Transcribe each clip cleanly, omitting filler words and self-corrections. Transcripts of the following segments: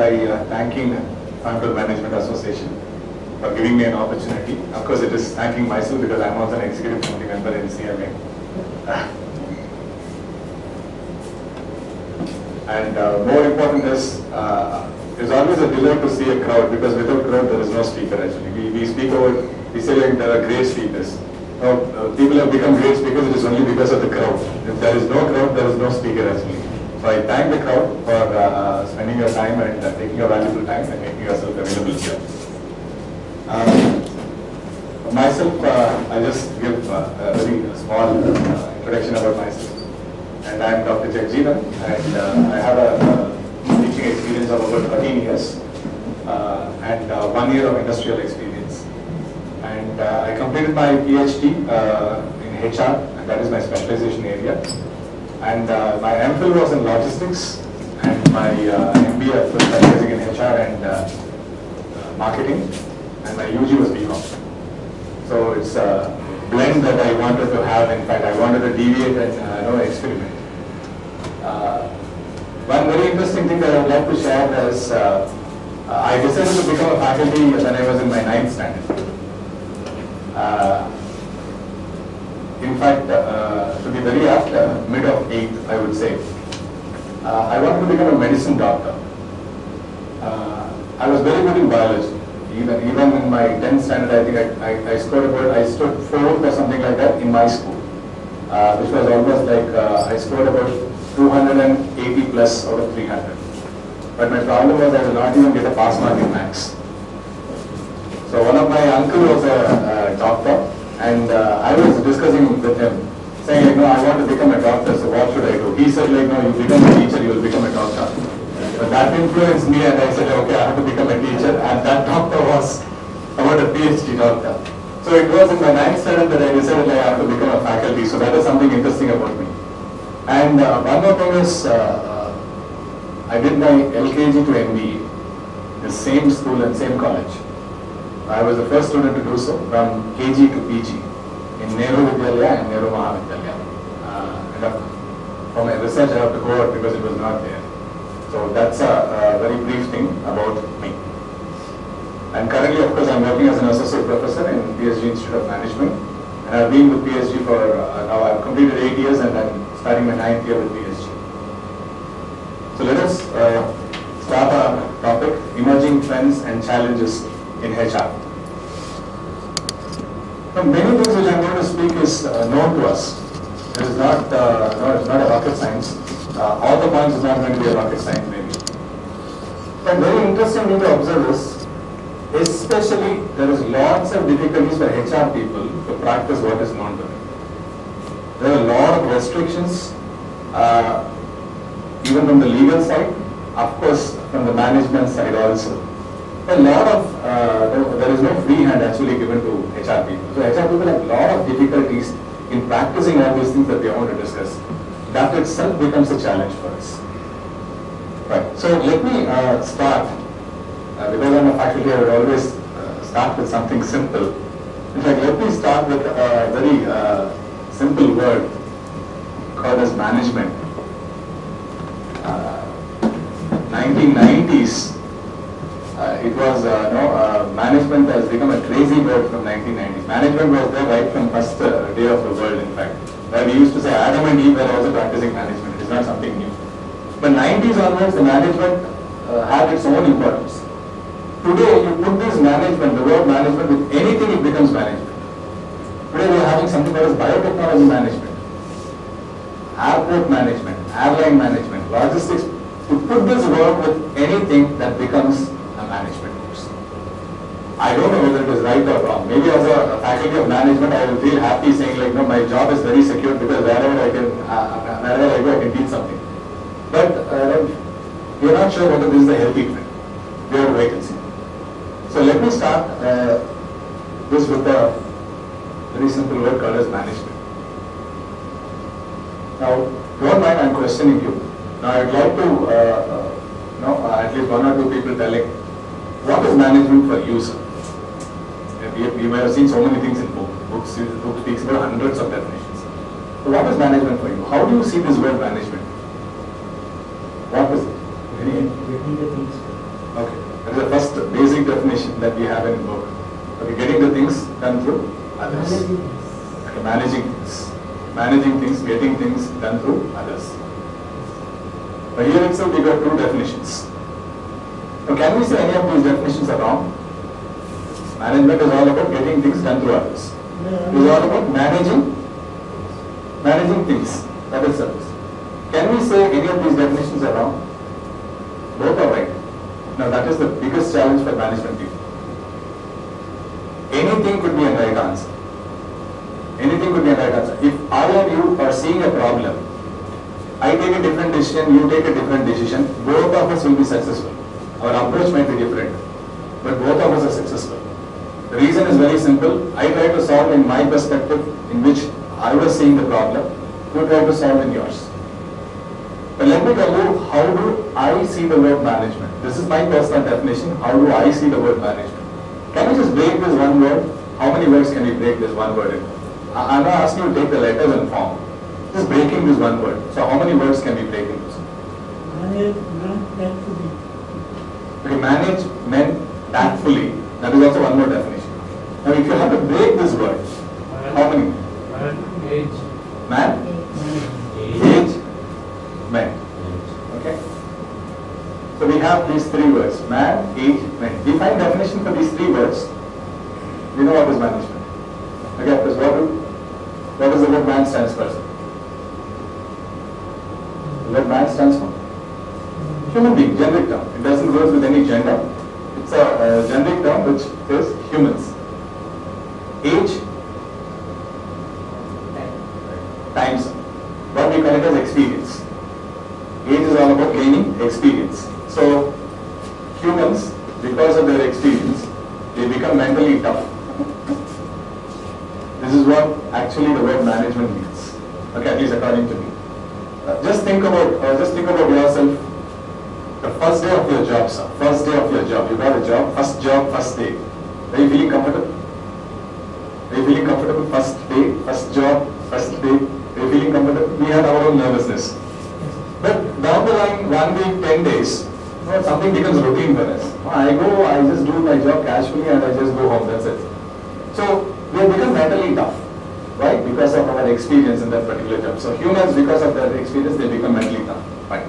by thanking Coimbatore Management Association for giving me an opportunity. Of course, it is thanking myself because I'm also an executive committee member in CMA. And more important is, there's always a delight to see a crowd, because without crowd there is no speaker actually. We speak over, we say like there are great speakers. People have become great speakers, it is only because of the crowd. If there is no crowd, there is no speaker actually. So I thank the crowd for spending your time and taking your valuable time and making yourself available here. Myself, I just give a very small introduction about myself. And I am Dr. Jagjeevan, and I have a teaching experience of over 13 years and 1 year of industrial experience. And I completed my PhD in HR, and that is my specialization area. And my MPhil was in logistics, and my MBA was specializing in HR and marketing, and my UG was BCom. So it's a blend that I wanted to have. In fact, I wanted to deviate and experiment. One very interesting thing that I would like to share is I decided to become a faculty when I was in my 9th standard. In fact, to be very apt, mid of 8th, I would say. I wanted to become a medicine doctor. I was very good in biology. Even in my 10th standard, I think I scored about, I stood 4th or something like that in my school, which was almost like I scored about 280 plus out of 300. But my problem was I did not even get a pass mark in maths. So one of my uncle was a doctor, and I was discussing with him, saying like, no, I want to become a doctor, so what should I do? He said like, no, you become a teacher, you will become a doctor. But that influenced me, and I said, okay, I have to become a teacher, and that doctor was about a PhD doctor. So it was in my 9th standard that I decided like, I have to become a faculty, so that is something interesting about me. And one more thing is, I did my LKG to MBA, the same school and same college. I was the first student to do so, from KG to PG, in Nehru Vidyalaya and Nehru Mahavidyalaya. And for my research I have to go out because it was not there. So that's a very brief thing about me. And currently, of course, I'm working as an associate professor in PSG Institute of Management. And I've been with PSG for, now I've completed 8 years and I'm starting my 9th year with PSG. So let us start our topic, emerging trends and challenges in HR. Now, many things which I'm going to speak is known to us. It is not, it's not a rocket science. All the points is not going to be a rocket science maybe. But very interesting thing to observe is, especially there is lots of difficulties for HR people to practice what is known to them. There are a lot of restrictions, even from the legal side, of course from the management side also. A lot of, there is no free hand actually given to HR people. So HR people have a lot of difficulties in practicing all these things that we want to discuss. That itself becomes a challenge for us. Right. So let me start. Because I'm a faculty, I would always start with something simple. In fact, let me start with a very simple word called as management. 1990s, it was, management has become a crazy word from 1990s. Management was there right from first day of the world, in fact. Where we used to say Adam and Eve were also practicing management. It is not something new. But 90s onwards, the management had its own importance. Today, you put this management, the word management, with anything, it becomes management. Today, we are having something called as biotechnology management, airport management, airline management, logistics. You put this word with anything that becomes a management course. I don't know whether it is right or wrong. Maybe as a faculty of management, I will feel happy saying like, no, my job is very secure because wherever I go, I can teach something. But we are not sure whether this is a healthy trend. We have to wait and see. So let me start this with a very simple word called as management. Now, don't mind, I'm questioning you. Now, I'd like to at least one or two people telling, what is management for you, sir? You might have seen so many things in books. The book speaks about hundreds of definitions. So what is management for you? How do you see this word management? What is it? Getting the things that we have in work. Okay, getting the things done through others. Okay, managing things. Managing things, getting things done through others. But here itself we got two definitions. Now can we say any of these definitions are wrong? Management is all about getting things done through others. It is all about managing things. That is service. Can we say any of these definitions are wrong? Both are right. Now that is the biggest challenge for management people. Anything could be a right answer. Anything could be a right answer. If I and you are seeing a problem, I take a different decision, you take a different decision, both of us will be successful. Our approach might be different, but both of us are successful. The reason is very simple. I try to solve in my perspective, in which I was seeing the problem. You try to solve in yours. But let me tell you, how do I see the word management? This is my personal definition. How do I see the word management? Can we just break this one word? How many words can we break this one word in? I'm not asking you to take the letters and form. Just breaking this one word. So how many words can we break in this? Manage men tactfully. That is also one more definition. Now if you have to break this word, how many? Age. Man? Age? Men. Okay? So we have these three words. Man, age, men. Define definition for these three words. We know what is management. Okay, because what does the word man stands for? The word man stands for? Human being, generic term. It doesn't work with any gender. It's a generic term which is humans. Age? Times. What we call it as experience. Age is all about gaining experience. So, humans, because of their experience, they become mentally tough. This is what actually the word management means. Okay, at least according to me. Just think about yourself. The first day of your job, sir. First day of your job. You got a job, first day. Are you feeling comfortable? Are you feeling comfortable? First day, first job, first day. Are you feeling comfortable? We had our own nervousness. But down the line, 1 week, 10 days, something becomes routine for us. I just do my job casually and I just go home, that's it. So, we have become mentally tough. Why? Because of our experience in that particular job. So, humans, because of their experience, they become mentally tough. Right?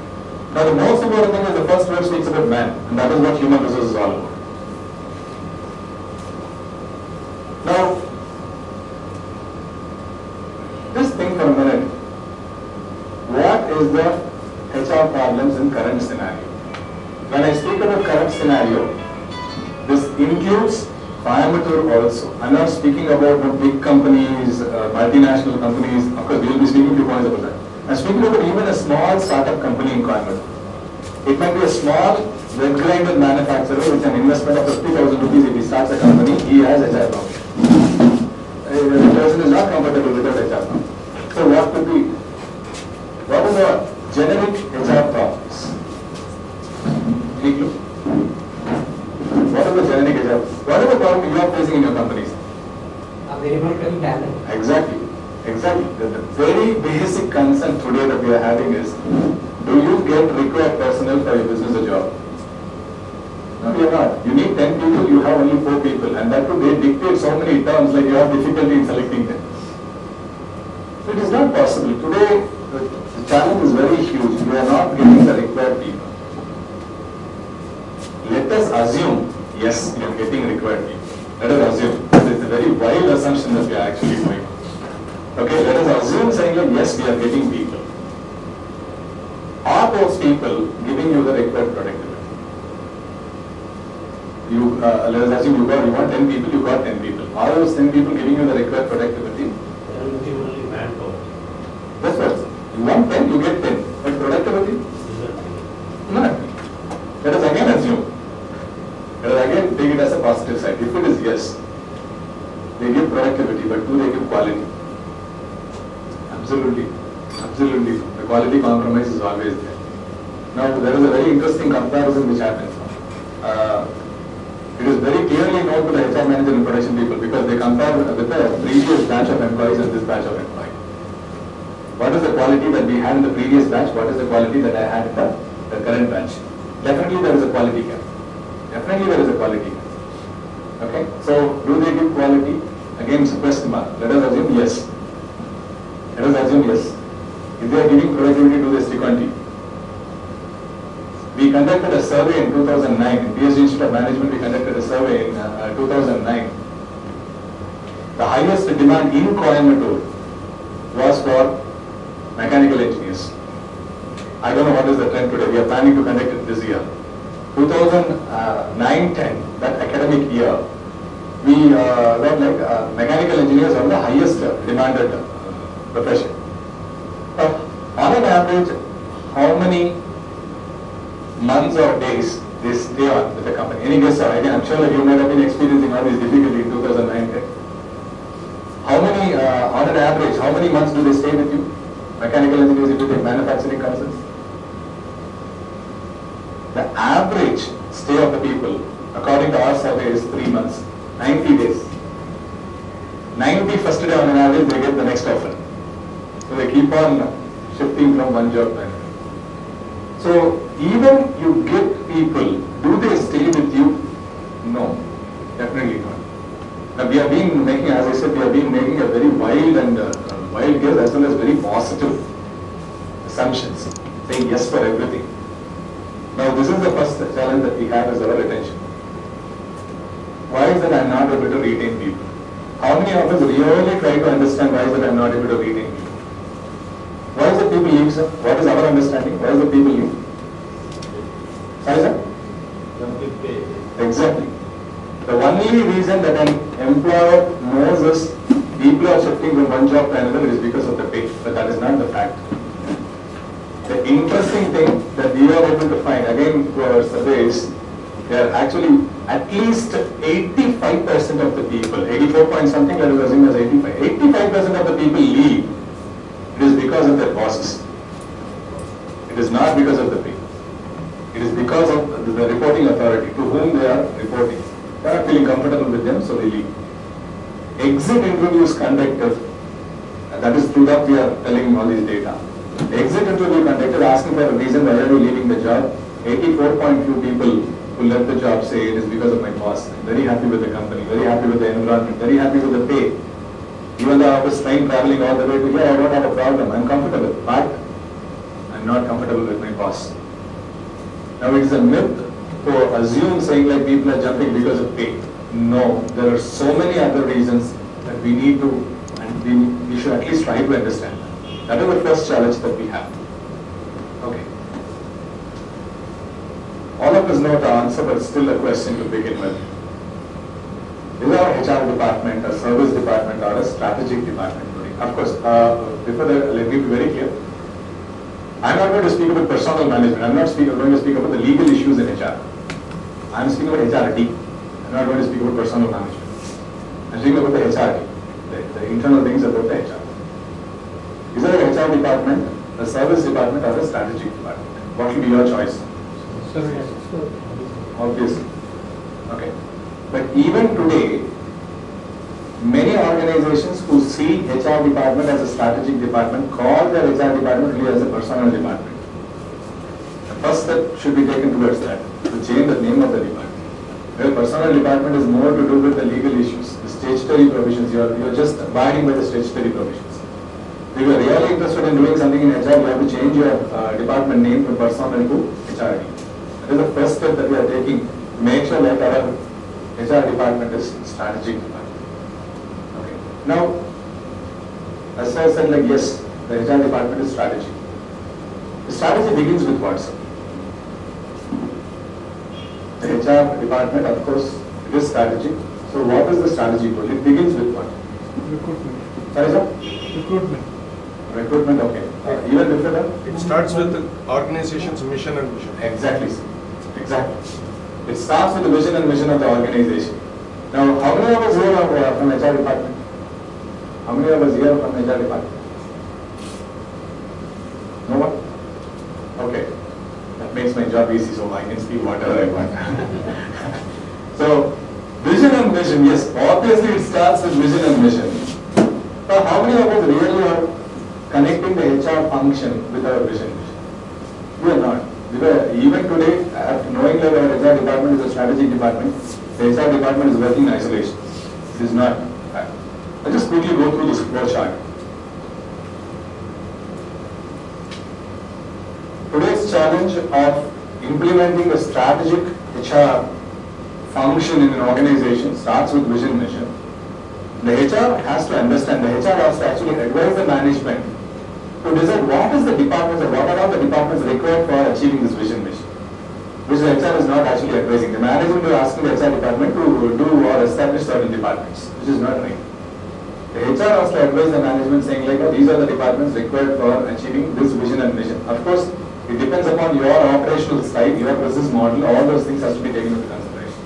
Now, the most important thing is the first word speaks about man, and that is what human resources is all about. Now, just think for a minute. What is the HR problems in current scenario? When I speak about current scenario, this includes Coimbatore also. I'm not speaking about big companies, multinational companies. Of course, we will be speaking a few points about that. I'm speaking about even a small startup company in Coimbatore. It might be a small web grinder manufacturer with an investment of 50,000 rupees. If he starts a company, he has HR problem. The person is not comfortable with that HR problem. So what could be? What is the generic HR problems? Any clue? What are the generic HR? What are the problems you are facing in your companies? Available talent. Exactly. The very basic concern today that we are having is, do you get required personnel for your business or job? No, you are not. You need 10 people, you have only 4 people, and that too they dictate so many terms like you have difficulty in selecting them. So it is not possible. Today, the challenge is very huge. We are not getting the required people. Let us assume, yes, we are getting required people. Let us assume. This is a very wild assumption that we are actually doing. Okay, let us assume saying that yes, we are getting people. Are those people giving you the required productivity? Let us assume you want 10 people, you got 10 people. Are those 10 people giving you the required productivity? Only manpower. That's what. You want 10, you get 10. But productivity? None. Let us again assume. Let us again take it as a positive side. If it is yes, they give productivity, but do they give quality? Absolutely. The quality compromise is always there. Now, there is a very interesting comparison which happens. It is very clearly known to the HR manager and production people because they compare with the previous batch of employees and this batch of employees. What is the quality that we had in the previous batch? What is the quality that I had in the current batch? Definitely there is a quality gap. Okay, so do they give quality? Again, it's a question mark. Let us assume yes. Let us assume yes. If they are giving productivity, do they stick on team? We conducted a survey in 2009. In PSG Institute of Management, we conducted a survey in 2009. The highest demand in Coimbatore was for mechanical engineers. I don't know what is the trend today. We are planning to conduct it this year. 2009-10, that academic year, we got like mechanical engineers are the highest demanded profession. On an average, how many months or days they stay on with the company? Any guess? Again, I'm sure that you might have been experiencing all these difficulties in 2009-10. How many, on an average, how many months do they stay with you? Mechanical engineers, if you take manufacturing concerns? The average stay of the people, according to our survey, is 3 months, 90 days. 91st day on an average, they get the next offer. So they keep on shifting from one job to another. So even you get people, do they stay with you? No, definitely not. Now we have been making, as I said, we have been making a very wild and wild guess as well as very positive assumptions, saying yes for everything. Now this is the first challenge that we have is our attention. Why is that I am not able to retain people? How many of us really try to understand why is that I am not able to retain people? Why is the people leave, sir? What is our understanding? Why is the people leave? Sorry, sir? Exactly. The only reason that an employer knows is people are shifting from one job to another is because of the pay, but that is not the fact. The interesting thing that we are able to find, again through our surveys, there are actually at least 85% of the people, 84 point something, let us assume as 85, 85% of the people leave. It is because of their bosses. It is not because of the pay. It is because of the reporting authority to whom they are reporting. They are not feeling comfortable with them, so they leave. Exit interviews conducted, that is through that we are telling all these data. Exit interview conducted asking for a reason why are you leaving the job. 84.2 people who left the job say it is because of my boss. I'm very happy with the company, very happy with the environment, very happy with the pay. Even though I was traveling all the way to here, I don't have a problem. I'm comfortable, but I'm not comfortable with my boss. Now it is a myth to assume saying like people are jumping because of pay. No, there are so many other reasons that we need to, and we should at least try to understand. That is the first challenge that we have. Okay. All of us know the answer, but still a question to begin with. Is our HR department a service department or a strategic department today? Of course, before that, let me be very clear. I'm not going to speak about personal management. I'm not going to speak about the legal issues in HR. I'm speaking about HRD. I'm not going to speak about personal management. I'm speaking about the HRD, the internal things about the HR. Is there an HR department, a service department, or a strategic department? What will be your choice? Service. Obviously. Okay. But even today, many organizations who see HR department as a strategic department call their HR department really as a personal department. The first step should be taken towards that, to change the name of the department. Where personal department is more to do with the legal issues, the statutory provisions. You're just abiding by the statutory provisions. If you are really interested in doing something in HR, you have to change your department name from personal to HRD. That is the first step that we are taking to make sure that our HR department is strategic department. Okay. Now, as I said, like yes, the HR department is strategy. The strategy begins with what, sir? The HR department, of course, it is strategic. So what is the strategy goal? It begins with what? Recruitment. Sorry, sir? Recruitment. Recruitment, okay. Even before that? It starts with the organization's mission and vision. Exactly, sir. Exactly. It starts with the vision and mission of the organization. Now, how many of us here are from HR department? How many of us here are from HR department? No one? Okay. That makes my job easy, so I can speak whatever I want. So, vision and mission, yes, obviously it starts with vision and mission. But how many of us really are connecting the HR function with our vision? We are not. Because even today, knowing that our HR department is a strategic department, the HR department is working in isolation. It is not. I'll just quickly go through this flow chart. Today's challenge of implementing a strategic HR function in an organization starts with vision mission. The HR has to understand, the HR has to actually advise the management to decide what is the departments or what are all the departments required for achieving this vision mission, which the HR is not actually advising. The management is asking the HR department to do or establish certain departments, which is not right. The HR has to advise the management saying like, oh, these are the departments required for achieving this vision and mission. Of course, it depends upon your operational side, your business model, all those things has to be taken into consideration.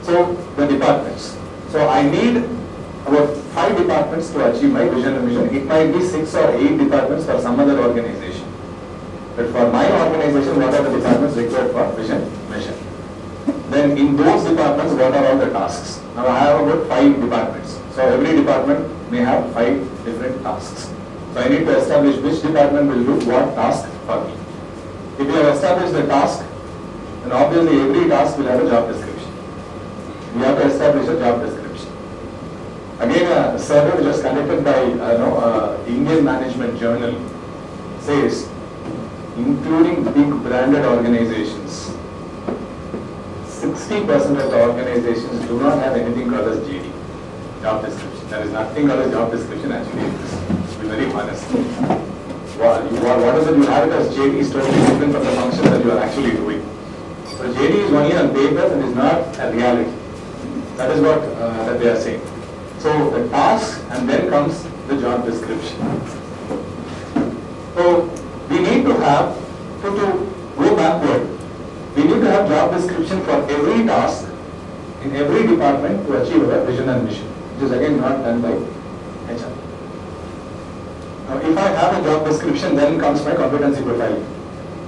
So, the departments. So, I need about 5 departments to achieve my vision and mission. It might be 6 or 8 departments for some other organization. But for my organization, what are the departments required for vision, mission? Then in those departments, what are all the tasks? Now I have about 5 departments. So every department may have 5 different tasks. So I need to establish which department will do what task for me. If you have established the task, then obviously every task will have a job description. You have to establish a job description. Again, a survey which was conducted by Indian Management Journal says, including big branded organizations, 60% of the organizations do not have anything called as JD, job description. There is nothing called as job description actually exists, to be very honest. What is it you have it as JD is totally different from the function that you are actually doing. So JD is only on paper and is not a reality. That is what that they are saying. So the task and then comes the job description. So we need to have, to go backward, we need to have job description for every task in every department to achieve our vision and mission, which is again not done by HR. Now if I have a job description, then comes my competency profiling.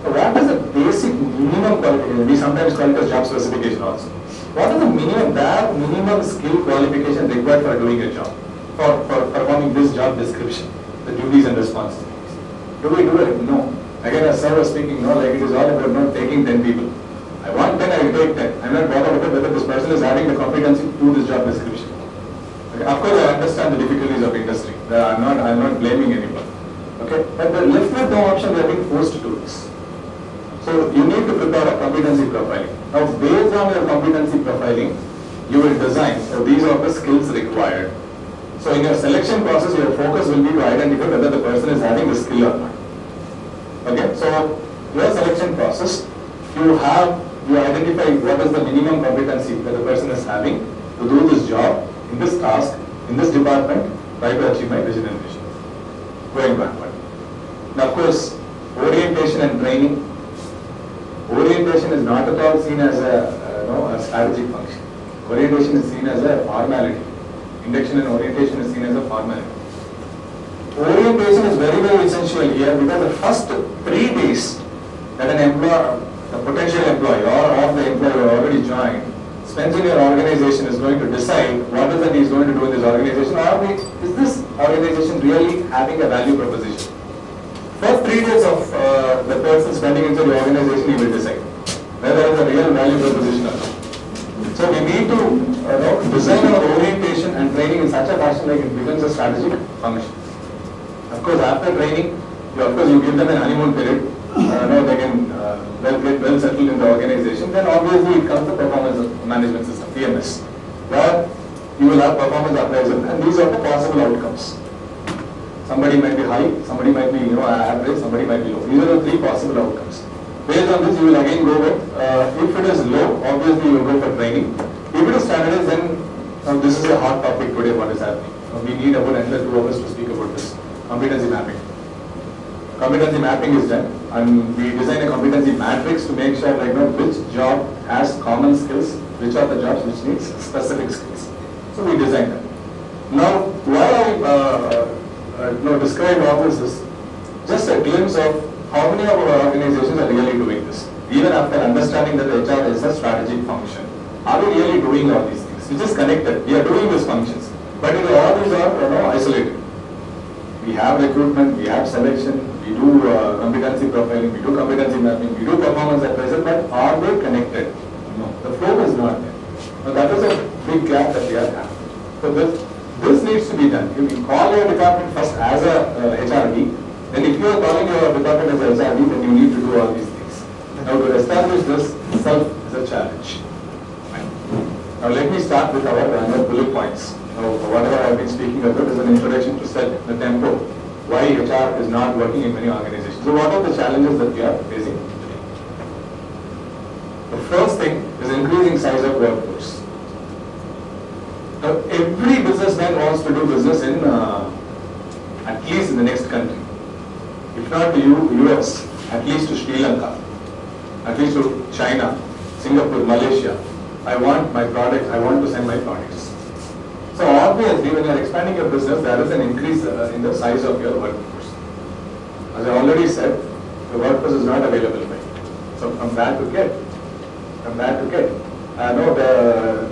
So what is the basic minimum qualification? We sometimes call it as job specification also. What is the minimum skill qualification required for doing a job, for performing this job description, the duties and responsibilities? Do we do it? No. Again, as sir was speaking, no, like it is all about not taking 10 people. I want 10, I will take 10. I am not bothered about whether this person is having the competency to do this job description. Okay. Of course, I understand the difficulties of industry. I am not blaming anyone. Okay, but the left with no option, they are being forced to do this. So you need to prepare a competency profiling. Now, based on your competency profiling, you will design. So these are the skills required. So in your selection process, your focus will be to identify whether the person is having the skill or not. Okay, so your selection process, you identify what is the minimum competency that the person is having to do this job, in this task, in this department, try to achieve my vision and mission. Going backward. Now, of course, orientation and training. Orientation is not at all seen as a strategic function. Orientation is seen as a formality. Induction and orientation is seen as a formality. Orientation is very, very essential here because the first 3 days that an employer, a potential employee or the employee who already joined, spends in your organization is going to decide what is it he is going to do in this organization, or is this organization really having a value proposition. First 3 days of the person spending inside the organization, he will decide whether there is a real value proposition or not. So we need to design our orientation and training in such a fashion like it becomes a strategic function. Of course, after training, you give them an honeymoon period. They can get well settled in the organization. Then obviously it comes the performance management system, PMS, where you will have performance appraisal, and these are the possible outcomes. Somebody might be high, somebody might be average, somebody might be low. These are the 3 possible outcomes. Based on this, you will again go with, if it is low, obviously you will go for training. If it is standardized, then this is a hot topic today, what is happening. We need about another 2 hours to speak about this. Competency mapping. Competency mapping is done, and we design a competency matrix to make sure which job has common skills, which are the jobs which needs specific skills. So we design that. Now, why I describe all this is just a glimpse of how many of our organizations are really doing this. Even after understanding that HR is a strategic function, are we really doing all these things? Which is connected. We are doing these functions, but all these are isolated. We have recruitment, we have selection, we do competency profiling, we do competency mapping, we do performance appraisal, but are they connected? No, the flow is not there. Now that is a big gap that we are having. So this needs to be done. You call your department first as a HRD, then if you are calling your department as a HRD, then you need to do all these things. Now to establish this itself is a challenge. Now let me start with our bullet points. Now whatever I have been speaking about is an introduction to set the tempo. Why HR is not working in many organizations. So what are the challenges that we are facing today? The first thing is increasing size of workforce. Now every businessman wants to do business in at least in the next country. If not to US, at least to Sri Lanka, at least to China, Singapore, Malaysia. I want my product, I want to send my products. So obviously when you are expanding your business, there is an increase in the size of your workforce. As I already said, the workforce is not available right. So from bad to good. From bad to good. No, the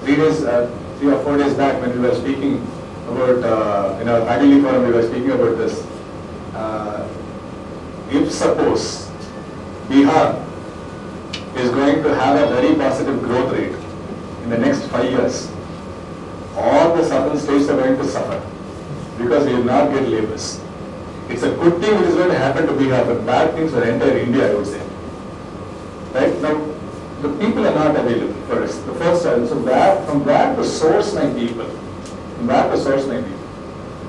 3 or 4 days back when we were speaking about, in our faculty forum, we were speaking about this. If suppose Bihar is going to have a very positive growth rate in the next 5 years, all the southern states are going to suffer because we will not get laborers. It's a good thing which is going to happen to Bihar, but bad things for entire India, I would say. Right now, the people are not available for us. The first challenge, so from where to source my people, from where to source my people.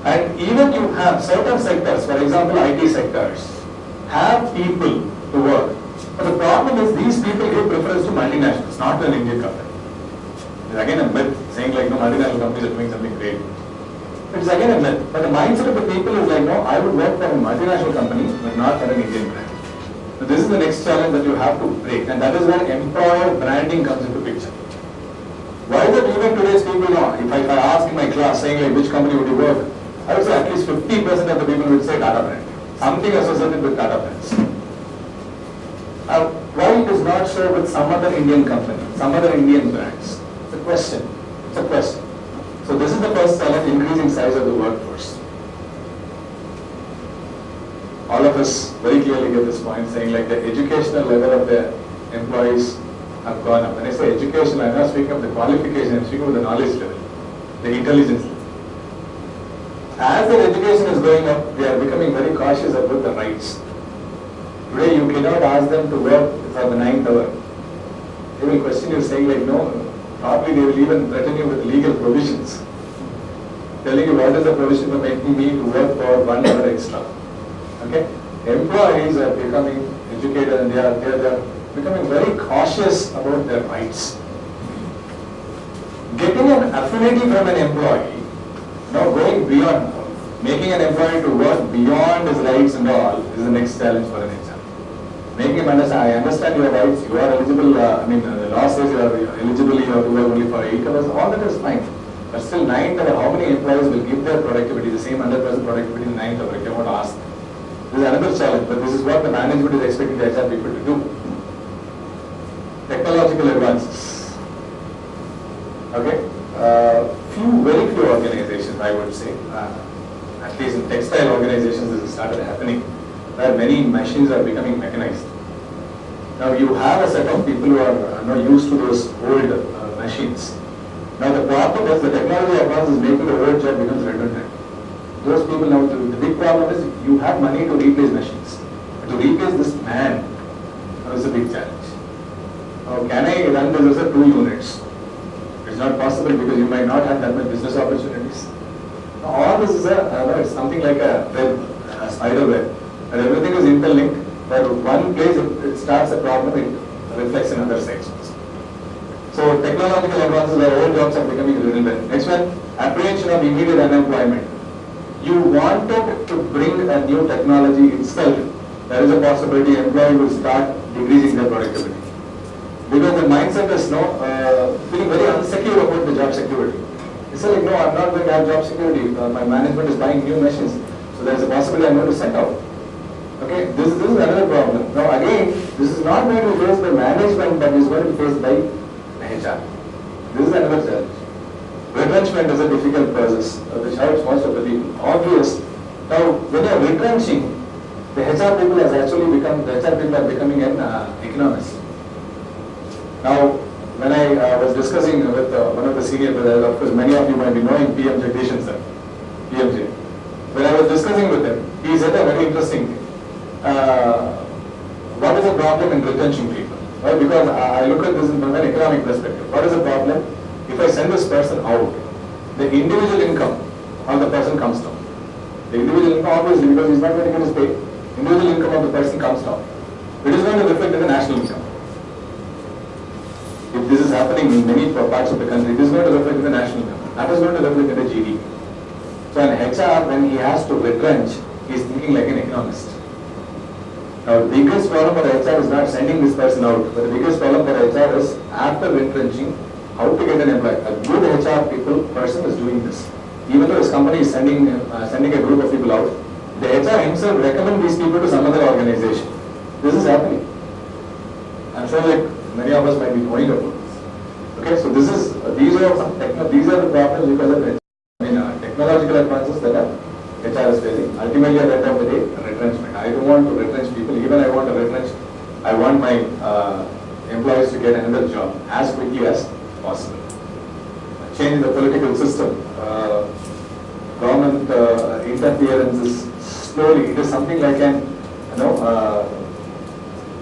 And even you have certain sectors, for example, IT sectors, have people to work. But the problem is these people give preference to multinationals, not to an Indian company. It's again a myth, saying like, no, multinational companies are doing something great. It's again a myth. But the mindset of the people is like, no, I would work for a multinational company, but not for an Indian brand. So this is the next challenge that you have to break. And that is where employer branding comes into picture. Why is it even today's people know? If I ask in my class saying like, which company would you work? I would say at least 50% of the people would say Tata brand. Something associated with Tata brands. Why it is not so with some other Indian company, some other Indian brands? It's a question. It's a question. So this is the first challenge, increasing size of the workforce. All of us very clearly get this point, saying like the educational level of the employees have gone up. When I say education, I'm not speaking of the qualification, I'm speaking of the knowledge level, the intelligence level. As their education is going up, they are becoming very cautious about the rights. Today you cannot ask them to work for the 9th hour. They will question you saying like, no, probably they will even threaten you with legal provisions. Telling you what is the provision for making me to work for 1 hour extra. Okay? Employees are becoming educated and they are becoming very cautious about their rights. Getting an affinity from an employee, going beyond, making an employee to work beyond his rights and all is the next challenge for an HR. Making him understand, I understand your rights, you are eligible, the law says you are eligible, you have to work only for 8 hours, all that is fine. But still 9th hour, how many employees will give their productivity, the same 100% productivity in 9th hour, if you want to ask. This is another challenge, but this is what the management is expecting the HR people to do. Technological advances. Okay? Very few organizations, I would say, at least in textile organizations, this has started happening, where many machines are becoming mechanized. Now you have a set of people who are used to those old machines. Now the problem is the technology advance is making the old job becomes redundant. Those people now, the big problem is you have money to replace machines. But to replace this man, that is a big challenge. Now can I run this as a 2 units? It's not possible because you might not have that much business opportunities. Now, all this is it's something like a web, a spider web, and everything is interlinked. Where one place it starts a problem, it reflects in other sides also. So technological advances where old jobs are becoming redundant. Next one, apprehension of immediate unemployment. You wanted to bring a new technology itself. There is a possibility employee will start decreasing their productivity. Because the mindset is feeling very insecure about the job security. It's like, no, I'm not going to have job security. My management is buying new machines. So there's a possibility I'm going to set out. Okay, this is another problem. Now again, this is not going to be faced by management, but is going to be faced by HR. This is another challenge. Retrenchment is a difficult process, which hurts most of the people. Obvious. Now, when you are retrenching, the HR people has actually become, the HR people are becoming an economist. Now, when I was discussing with one of the senior brothers, of course many of you might be knowing PM Jagdishan sir, PMJ. When I was discussing with him, he said a very interesting thing. What is the problem in retention people? Right? Because I look at this from an economic perspective. What is the problem? If I send this person out, the individual income of the person comes down. The individual income, obviously, because he's not going to get his pay, individual income of the person comes down. It is going to reflect in the national income. If this is happening in many parts of the country, it is going to reflect in the national income. That is going to reflect in the GDP. So an HR, when he has to retrench, he is thinking like an economist. Now, the biggest problem for HR is not sending this person out, but the biggest problem for HR is after retrenching, how to get an employee. A good HR person is doing this. Even though his company is sending a group of people out, the HR himself recommend these people to some other organization. This is happening. I'm sure like many of us might be knowing about this. Okay, so these are the problems because of technological advances that HR is facing. Ultimately, at the end of the day, retrenchment. I don't want to retrench people. Even I want to retrench. I want my employees to get another job as quickly as possible. Change the political system. Government interference is slowly. It is something like a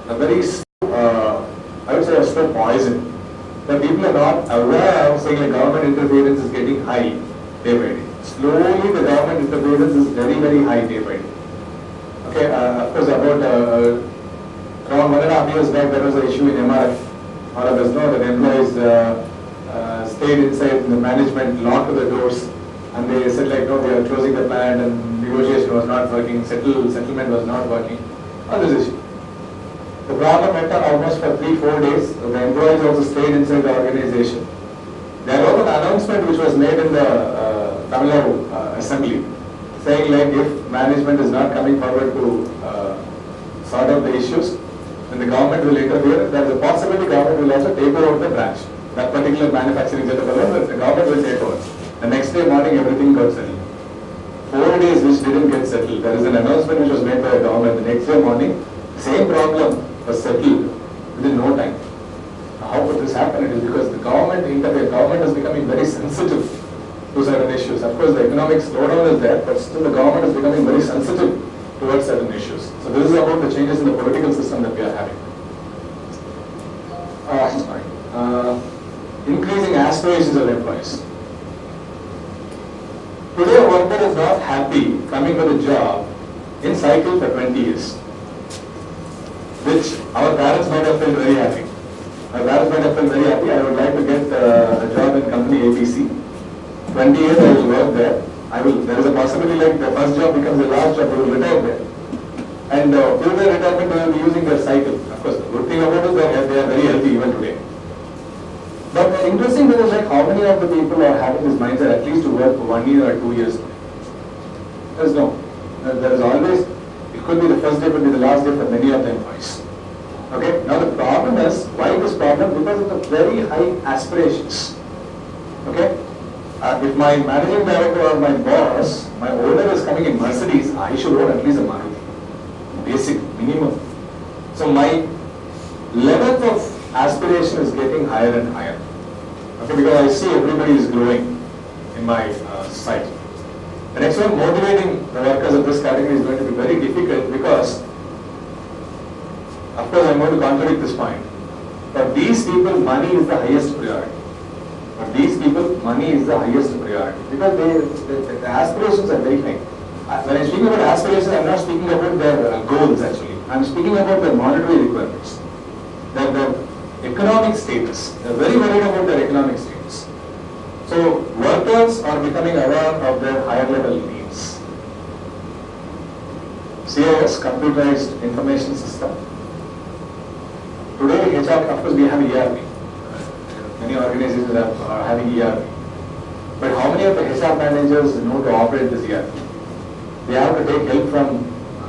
very I would say a slow poison. The people are not aware of saying like government interference is getting high day by day. Slowly the government interference is very, very high day by day. Okay, of course about around 1.5 years back there was an issue in MRF. All of us know that employees stayed inside, the management locked the doors and they said like no, we are closing the plant and negotiation was not working, settlement was not working. On this issue. The problem went on almost for 3-4 days. The employees also stayed inside the organization. There was an announcement which was made in the Tamil Nadu Assembly saying like if management is not coming forward to sort out the issues, then the government will interfere. There is a possibility the government will also take over the branch. That particular manufacturing setup alone, the government will take over. The next day morning everything got settled. 4 days which didn't get settled. There is an announcement which was made by the government. The next day morning, same problem was settled within no time. How could this happen? It is because the government is becoming very sensitive to certain issues. Of course, the economic slowdown is there, but still the government is becoming very sensitive towards certain issues. So this is about the changes in the political system that we are having. Increasing aspirations of employees. Today, a worker is not happy coming for the job in cycle for 20 years, which our parents might have felt very happy. My parents might have felt very happy. I would like to get a job in company ABC. 20 years I will work there. There is a possibility like the first job becomes the last job, they will retire there. And till their retirement they will be using their cycle. Of course, the good thing about it is that they are very healthy even today. But the interesting thing is like how many of the people are having this mindset at least to work for 1 year or 2 years. There is no. There is always, it could be the first day, it could be the last day for many of the employees. Okay, now the problem is, why this problem? Because of the very high aspirations. Okay, if my managing director or my boss, my owner is coming in Mercedes, I should own at least a Maruti. Basic, minimum. So my level of aspiration is getting higher and higher. Okay, because I see everybody is growing in my society. The next one, motivating the workers of this category is going to be very difficult because, of course, I'm going to contradict this point. For these people, money is the highest priority. For these people, money is the highest priority because the aspirations are very high. When I speak about aspirations, I'm not speaking about their goals actually. I'm speaking about their monetary requirements, their economic status. They're very worried about their economic status. So workers are becoming aware of their higher level needs. CIS, computerized information system. Today, HR, of course, we have ERP. Many organizations are having ERP. But how many of the HR managers know to operate this ERP? They have to take help from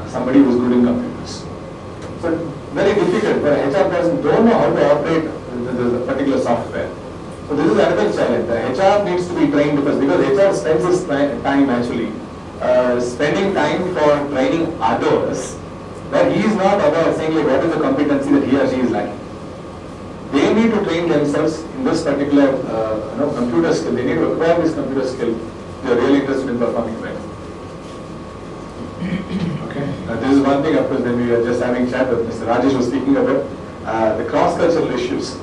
somebody who is good in computers. So very difficult for a HR person don't know how to operate the particular software. So this is another challenge. The HR needs to be trained because HR spends its time actually spending time for training others, but he is not aware of saying like what is the competency that he or she is lacking. They need to train themselves in this particular computer skill. They need to acquire this computer skill. They are really interested in performing better. Okay. This is one thing, of course, when we were just having chat with Mr. Rajesh was speaking about the cross-cultural issues.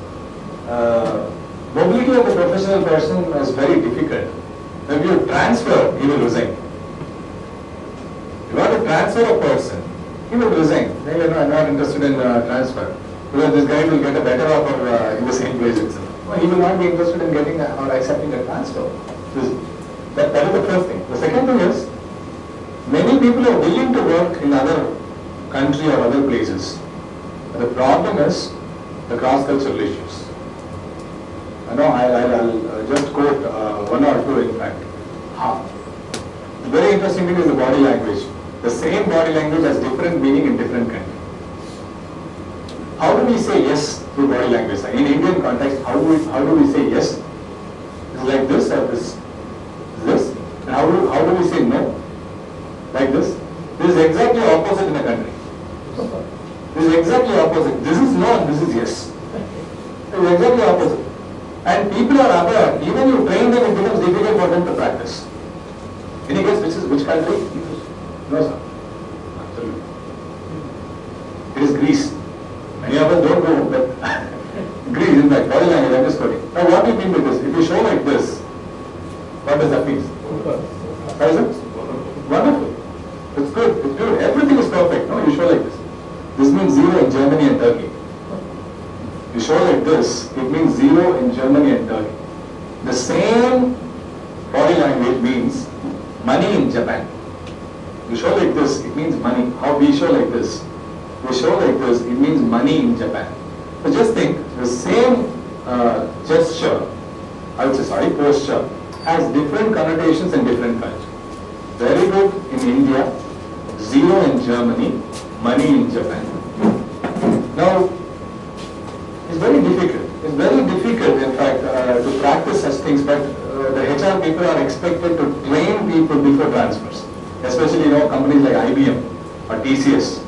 Mobility of the professional person is very difficult. When you transfer, he will resign. You want to transfer a person, he will resign. Maybe I'm not interested in transfer. Because this guy will get a better offer in the same place itself. Well, he will not be interested in getting or accepting a transfer. That is the first thing. The second thing is, many people are willing to work in other country or other places. But the problem is the cross-cultural issues. I'll just quote one or two in fact. The very interesting thing is the body language. The same body language has different meaning in different countries. How do we say yes through body language? In Indian context, how do we say yes? It's like this or this? This? And how do we say no? Like this? This is exactly opposite in a country. This is exactly opposite. This is no and this is yes. It is exactly opposite. And people are aware, even you train them, it becomes difficult for them to practice. Any guess which country? No, sir. Absolutely. It is Greece. Many of us don't know, but Greece, in fact, body language, I'm just quoting. Now, what do you mean by this? If you show like this, what does that mean? What is it? Wonderful. It's good. It's good. Everything is perfect. No, you show like this. This means zero in Germany and Turkey. You show like this, it means zero in Germany and Turkey. The same body language means money in Japan. You show like this, it means money. How we show like this? We show like this, it means money in Japan. So just think, the same gesture, I would say, sorry, posture, has different connotations in different countries. Very good in India, zero in Germany, money in Japan. Now, it's very difficult. It's very difficult, in fact, to practice such things, but the HR people are expected to train people before transfers. Especially, companies like IBM or TCS,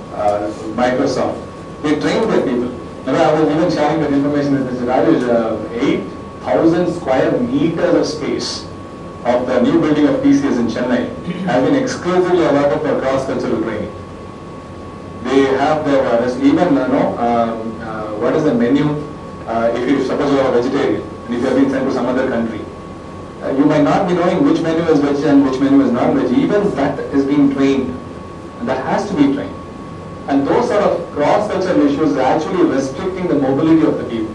Microsoft. They train their people. I was even sharing that information with Mr. Rajesh, 8,000 square meters of space of the new building of TCS in Chennai has been exclusively allotted for cross-cultural training. They have their, even, what is the menu, if you suppose you are a vegetarian and if you have been sent to some other country, you might not be knowing which menu is veg and which menu is non-veg. Even that is being trained, and that has to be trained. And those sort of cross-cultural issues are actually restricting the mobility of the people.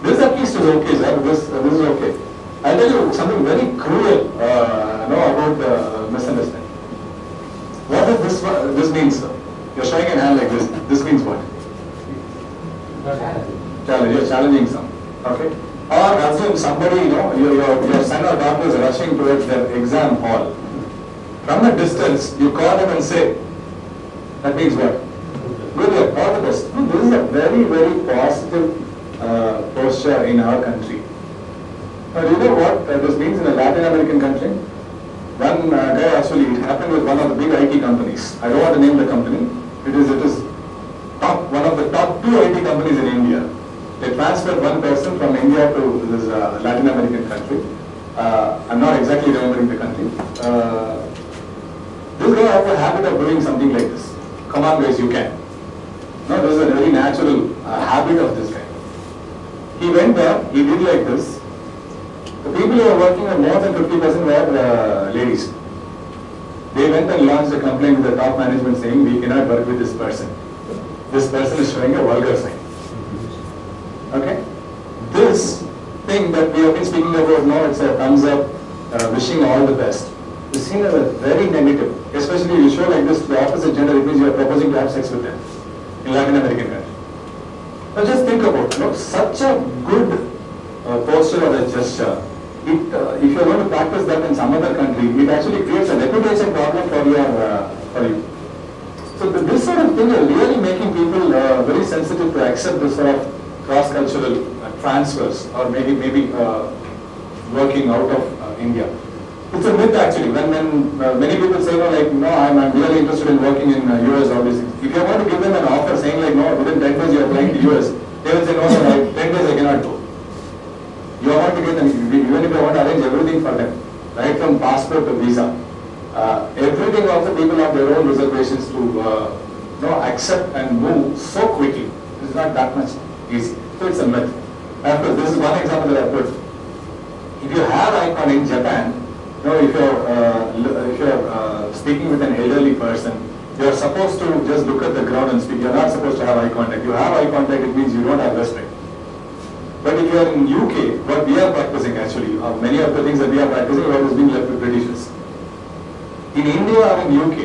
This at least is okay, sir. This is okay. I'll tell you something very cruel about the misunderstanding. What does this mean, sir? You're showing an hand like this. This means what? Challenge. You're challenging some. Okay? Or assume somebody, your son or daughter is rushing towards their exam hall. From a distance, you call them and say, that means what? Good luck, all the best. No, this is a very, very positive posture in our country. Now, do you know what this means in a Latin American country? One guy actually, it happened with one of the big IT companies. I don't want to name the company. It is one of the top 2 IT companies in India. They transferred one person from India to this Latin American country. I'm not exactly remembering the country. This guy has a habit of doing something like this. Come on guys, you can. No, this is a very natural habit of this guy. He went there, he did like this. The people who were working on more than 50% were ladies. They went and launched a complaint with the top management saying, we cannot work with this person. This person is showing a vulgar sign. Okay? This thing that we have been speaking about now, it's a thumbs up, wishing all the best. Is seen as a very negative, especially you show like this to the opposite gender, it means you are proposing to have sex with them in Latin American country. Now just think about such a good posture or a gesture. If you are going to practice that in some other country, it actually creates a reputation problem for you. So this sort of thing is really making people very sensitive to accept this sort of cross-cultural transfers or maybe working out of India. It's a myth actually. When many people say, I'm really interested in working in US or this. If you want to give them an offer saying like, no, within 10 days you are applying to US, they will say, no, 10 days I cannot go. You are going to get them, even if you want to arrange everything for them, right from passport to visa. Everything also people have their own reservations to accept and move so quickly. It's not that much easy. So it's a myth. And of course, this is one example that I put. If you have icon in Japan, if you're speaking with an elderly person, you're supposed to just look at the ground and speak. You're not supposed to have eye contact. You have eye contact, it means you don't have respect. But if you are in UK, what we are practicing actually, many of the things that we are practicing, what is being left with Britishers. In India or in UK,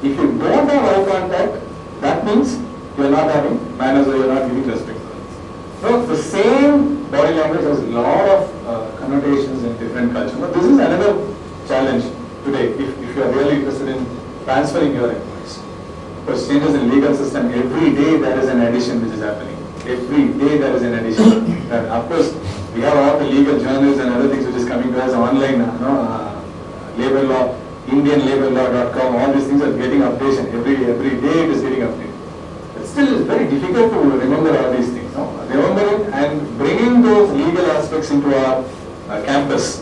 if you don't have eye contact, that means you are not having manners or you are not giving respect to others. So the same body language has a lot of connotations in different cultures. But this is another challenge today if you are really interested in transferring your employees. Because changes in legal system, every day there is an addition which is happening. Every day there is an addition. And of course, we have all the legal journals and other things which is coming to us online, labor law, indianlaborlaw.com, all these things are getting updated. Every day it is getting updated. But still it's very difficult to remember all these things. Remembering and bringing those legal aspects into our campus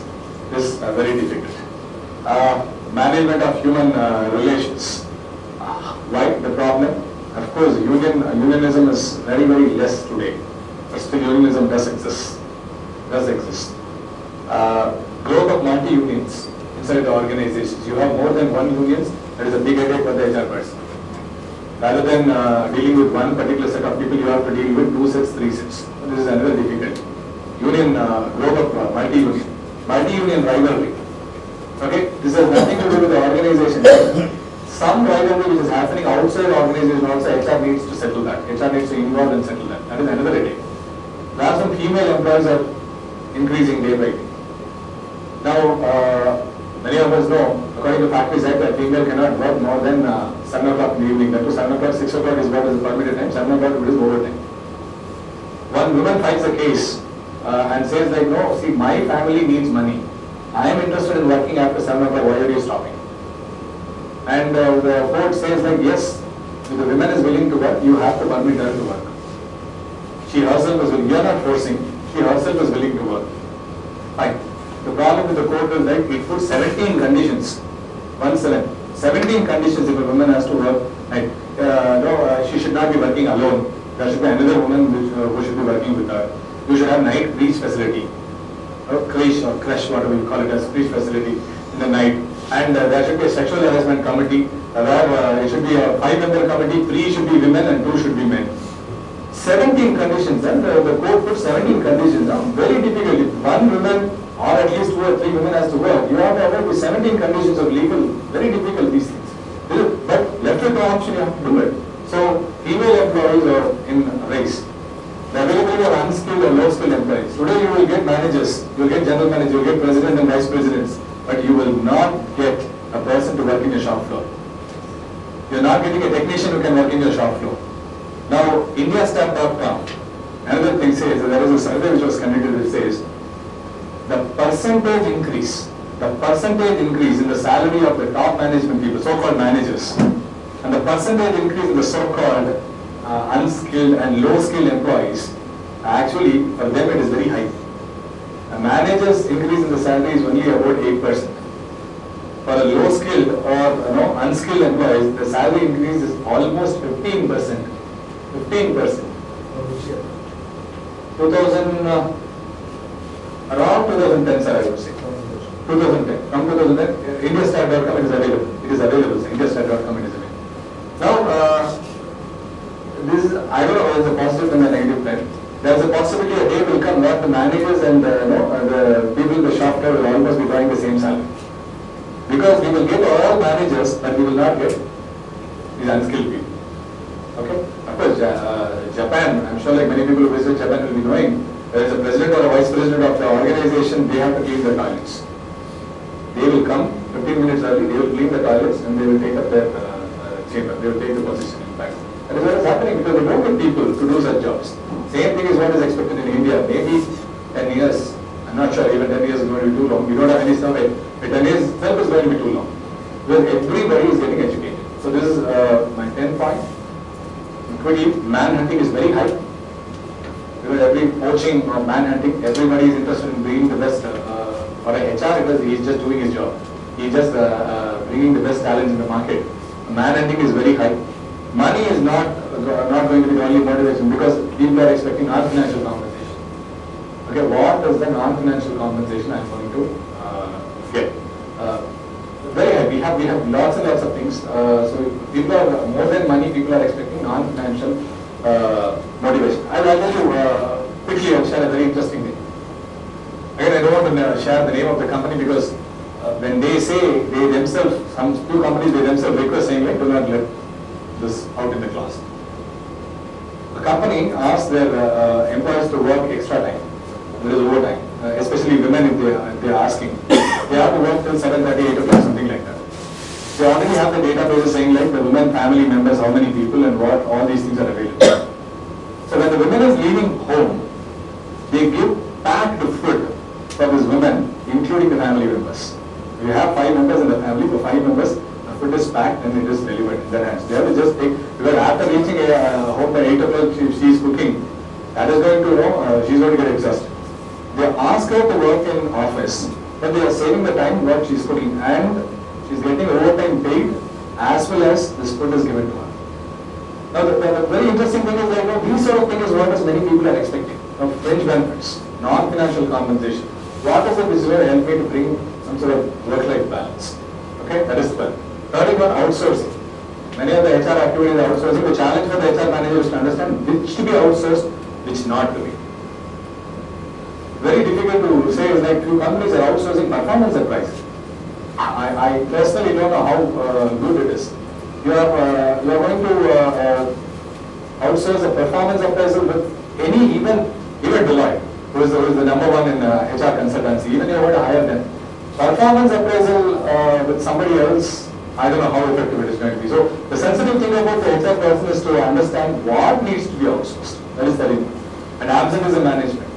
is very difficult. Management of human relations. Why the problem? Of course, unionism is very, very less today. But still unionism does exist. Growth of multi-unions inside the organizations. You have more than one unions, that is a big headache for the HR person. Rather than dealing with one particular set of people, you have to deal with 2 sets, 3 sets. This is another difficult. Growth of multi-union rivalry. Okay, this has nothing to do with the organization. Some rivalry which is happening outside the organization also, HR needs to settle that. HR needs to involve and settle that. That is another headache. There are some female employees are increasing day by day. Now, many of us know, according to Factories Act, that female cannot work more than 7 o'clock in the evening. That to 7 o'clock, 6 o'clock is what is the permitted time, 7 o'clock it is overtime. One woman files a case and says like, no, see, my family needs money. I am interested in working after 7 o'clock, why are you stopping? And the court says like, yes, if the woman is willing to work, you have to permit her to work. She herself is willing, you are not forcing, she herself is willing to work. Fine. The problem with the court is that it puts 17 conditions. 17 conditions if a woman has to work. Right? She should not be working alone. There should be another woman who should be working with her. You should have night breach facility. Creche or crash, whatever you call it as, breach facility in the night. And there should be a sexual harassment committee where it should be a 5-member committee, 3 should be women and 2 should be men. 17 conditions, and the court put 17 conditions. Now, very difficult. If one woman or at least 2 or 3 women has to work, you have to avoid the 17 conditions of legal. Very difficult, these things. But left with the option, you have to do it. So, female employees are in race. The availability of unskilled or low-skilled employees. Today you will get managers, you will get general managers, you will get president and vice presidents, but you will not get a person to work in your shop floor. You are not getting a technician who can work in your shop floor. Now, Indiastat.com, another thing says, there was a survey which was conducted which says, the percentage increase in the salary of the top management people, so-called managers, and the percentage increase in the so-called unskilled and low-skilled employees, actually for them it is very high. A manager's increase in the salary is only about 8%. For the low-skilled or unskilled employees, the salary increase is almost 15%. 15%. 2010, sir, I would say. 2010. From 2010, Indiastat.com it is available. It is available, sir. Indiastat.com it is available. Now, this is, I don't know whether it's a positive and a negative trend. There is a possibility a day will come where the managers and the people in the shop floor will almost be drawing the same salary. Because we will get all managers, but we will not get these unskilled people. Okay? Of course, Japan, I'm sure like many people who visit Japan will be knowing, there is a president or a vice president of the organization, they have to clean the toilets. They will come 15 minutes early, they will clean the toilets and they will take up their chamber, they will take the position in fact. That is what is happening because they don't get people to do such jobs. Same thing is what is expected in India. Maybe 10 years, I'm not sure, even 10 years is going to be too long. We don't have any survey. But 10 years itself is going to be too long. Because everybody is getting educated. So this is my 10th point. Quickly, man hunting is very high. because every poaching or manhunting, everybody is interested in bringing the best. For a HR, because he is just doing his job. He is just bringing the best talent in the market. Manhunting is very high. Money is not going to be the only motivation because people are expecting non-financial compensation. Okay, what is the non-financial compensation I am going to get? Very high. We have lots and lots of things. So people are more than money. People are expecting non-financial motivation. I'll tell you quickly. I'll share a very interesting thing. Again, I don't want to share the name of the company because when they say they themselves, some few companies they themselves request saying like, do not let this out in the class. The company asks their employees to work extra time. There is overtime, especially women if they are asking. They have to work till 7:30, 8 o'clock, something like that. They already have the databases saying like the women family members, how many people and what, all these things are available. So when the women is leaving home, they give packed food for these women, including the family members. We have 5 members in the family, for 5 members, the food is packed and it is delivered in their hands. They have to just take, because after reaching home by 8 o'clock, she is cooking, that is going to, she's going to get exhausted. They ask her to work in office, but they are saving the time what she's cooking and she's getting overtime paid as well as this food is given to her. Now the very interesting thing is that these sort of things is what many people are expecting. Now fringe benefits, non-financial compensation. What is it which is going to help me to bring some sort of work-life balance? Okay, that is 12. Third one, outsourcing. Many of the HR activities are outsourcing. The challenge for the HR manager is to understand which to be outsourced, which not to be. Very difficult to say is like few companies are outsourcing performance appraisal. I personally don't know how good it is. You are going to outsource a performance appraisal with any even Deloitte, who is the number one in HR consultancy. Even you are going to hire them. Performance appraisal with somebody else, I don't know how effective it is going to be. So the sensitive thing about the HR person is to understand what needs to be outsourced. That is very important. And absenteeism management.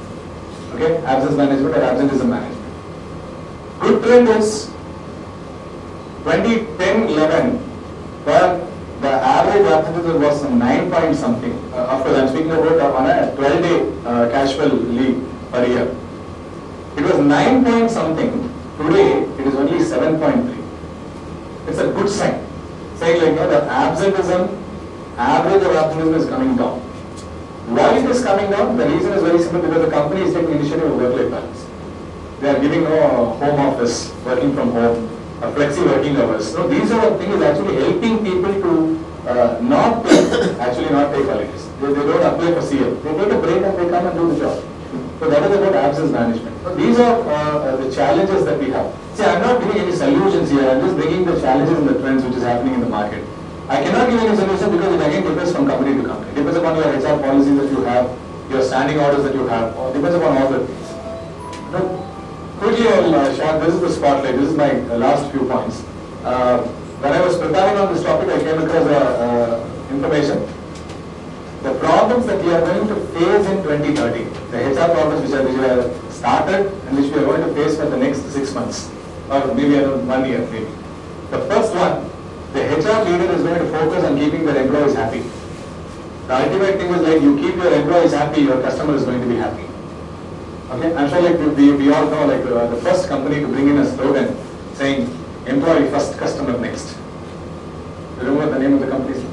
Okay, absence management or absenteeism management. Good trend is 2010-11, where the average absenteeism was some 9 point something. Of course, I'm speaking about on a 12-day casual leave per year. It was 9 point something. Today, it is only 7.3. It's a good sign. Saying like, the absenteeism, average of absenteeism is coming down. Why it is coming down? The reason is very simple, because the company is taking initiative of work-life balance. They are giving no home office, working from home, flexi working hours. So these are the things actually helping people to not take holidays. They don't apply for CL. They take a break and they come and do the job. So that is about absence management. So these are the challenges that we have. See, I'm not giving any solutions here. I'm just bringing the challenges and the trends which is happening in the market. I cannot give any solution because it again differs from company to company. It depends upon your HR policies that you have, your standing orders that you have, or depends upon all the things. Now, quickly I'll share, this is the spotlight, this is my last few points. When I was preparing on this topic, I came across information. The problems that we are going to face in 2030, the HR problems which are started and which we are going to face for the next 6 months, or maybe around 1 year maybe. The first one, the HR leader is going to focus on keeping their employees happy. The ultimate thing is like you keep your employees happy, your customer is going to be happy. Okay, I'm sure like we all know like the first company to bring in a slogan saying employee first, customer next. You remember the name of the company?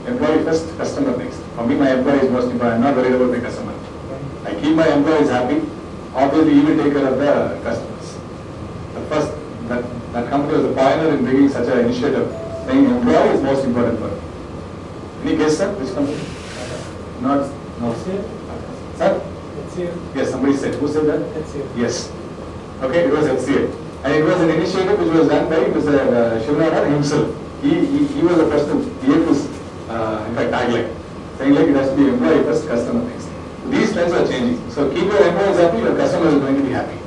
Employee first, customer next. For me, my employee is most important. I'm not worried about my customer. I keep my employees happy. Obviously, he will take care of the customers. The first, that company was the pioneer in bringing such an initiative, saying employee is most important for him. Any guess, sir? Which company? Not, no. Sir? HCL. Yes, somebody said. Who said that? HCL. Yes. Okay, it was HCL. And it was an initiative which was done by Mr. Shivnara himself. He was the person who gave this, in fact, tagline, saying like it has to be employee first, customer next. These trends are changing. So keep your employees happy, your customers are going to be happy.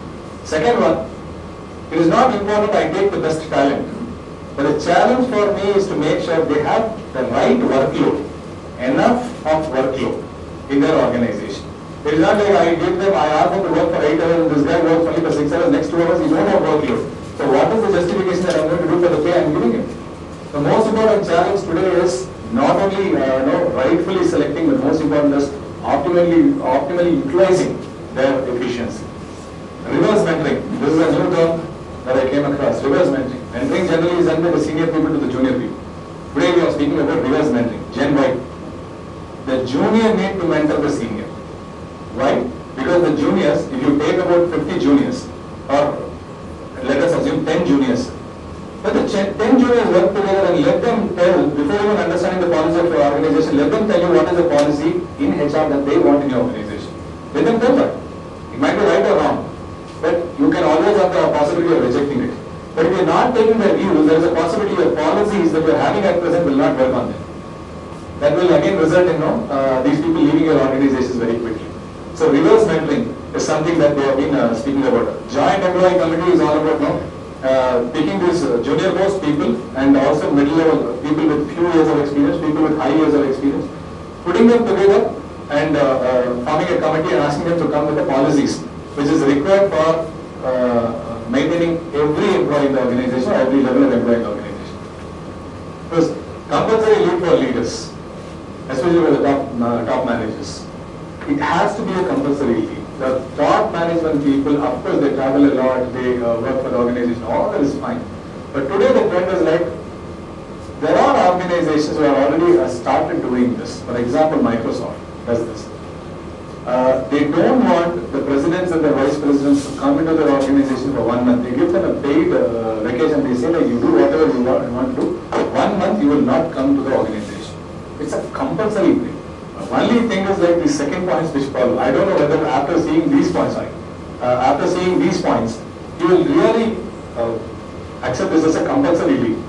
Second one, it is not important I take the best talent, but the challenge for me is to make sure they have the right workload, enough of workload in their organization. It is not like I give them, I ask them to work for 8 hours, and this guy works only for 6 hours, next 2 hours, he don't have workload. So what is the justification that I'm going to do for the pay I'm giving him? The most important challenge today is not only rightfully selecting, but most important is optimally utilizing their efficiency. Reverse mentoring. This is a new term that I came across. Reverse mentoring. Mentoring generally is done by the senior people to the junior people. Today we are speaking about reverse mentoring. Gen Y. The junior need to mentor the senior. Why? Because the juniors, if you take about 50 juniors, or let us assume 10 juniors, but the 10 juniors work together and let them tell, before even understanding the policy of your organization, let them tell you what is the policy in HR that they want in your organization. Let them tell that. It might be right or wrong, but you can always have the possibility of rejecting it. But if you are not taking their views, there is a possibility your policies that you are having at present will not work on them. That will again result in these people leaving your organizations very quickly. So reverse mentoring is something that they have been speaking about. Joint employee committee is all about picking these junior most people and also middle level people with few years of experience, people with high years of experience, putting them together and forming a committee and asking them to come with the policies which is required for maintaining every employee in the organization, every level of employee in the organization. First, compulsory leave for leaders, especially for the top managers. It has to be a compulsory leave. The top management people, of course, they travel a lot, they work for the organization, all that is fine. But today the trend is like, there are organizations who have already started doing this. For example, Microsoft does this. They don't want the presidents and the vice presidents to come into their organization for 1 month. They give them a paid vacation. They say that you do whatever you want to do. 1 month you will not come to the organization. It's a compulsory thing. Only thing is like the second points which follow. I don't know whether after seeing these points, you will really accept this as a compulsory leave.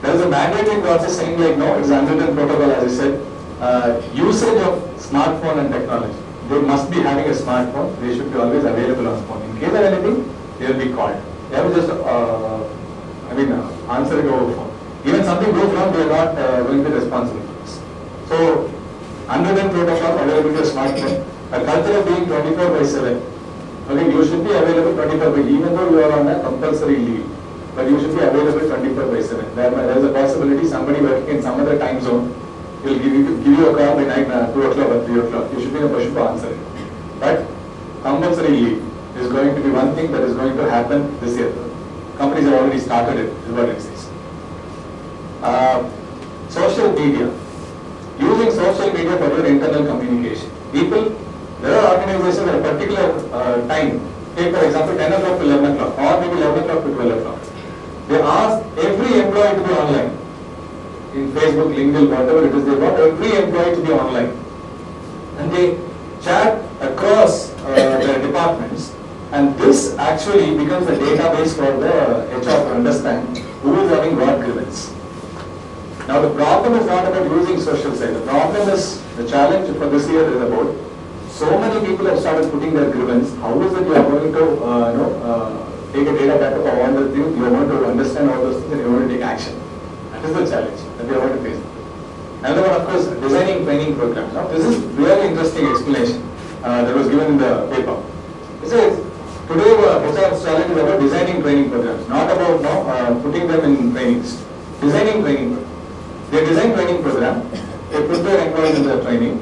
There is a mandatory process saying like no, it's unwritten protocol as I said. Usage of smartphone and technology. They must be having a smartphone. They should be always available on phone. In case of anything, they will be called. They have to just answer it over phone. Even something goes wrong, they are not going to be responsible for this. So unwritten protocol, availability of smartphone, a culture of being 24/7. Okay, you should be available 24/7, even though you are on a compulsory leave. But you should be available 24/7. There is a possibility somebody working in some other time zone will give you a call by night 2 o'clock or 3 o'clock. You should be in a position to answer it. But compulsory leave is going to be one thing that is going to happen this year. Companies have already started it, is what it says. Social media. Using social media for your internal communication. People, there are organizations at a particular time, take for example 10 o'clock to 11 o'clock or maybe 11 o'clock to 12 o'clock. They ask every employee to be online. In Facebook, LinkedIn, whatever it is, they want every employee to be online. And they chat across their departments, and this actually becomes a database for the HR to understand who is having what grievance. Now the problem is not about using social side. The problem is, the challenge for this year is about so many people have started putting their grievance. How is it you are going to take a data backup of all the things, you are going to understand all those things and you are going to take action. That is the challenge that we are going to face. Another one, of course, designing training programs. Now this is really interesting explanation that was given in the paper. It says, today HR's challenge is about designing training programs, not about putting them in trainings. Designing training programs. They design training program, they put their employees in the training.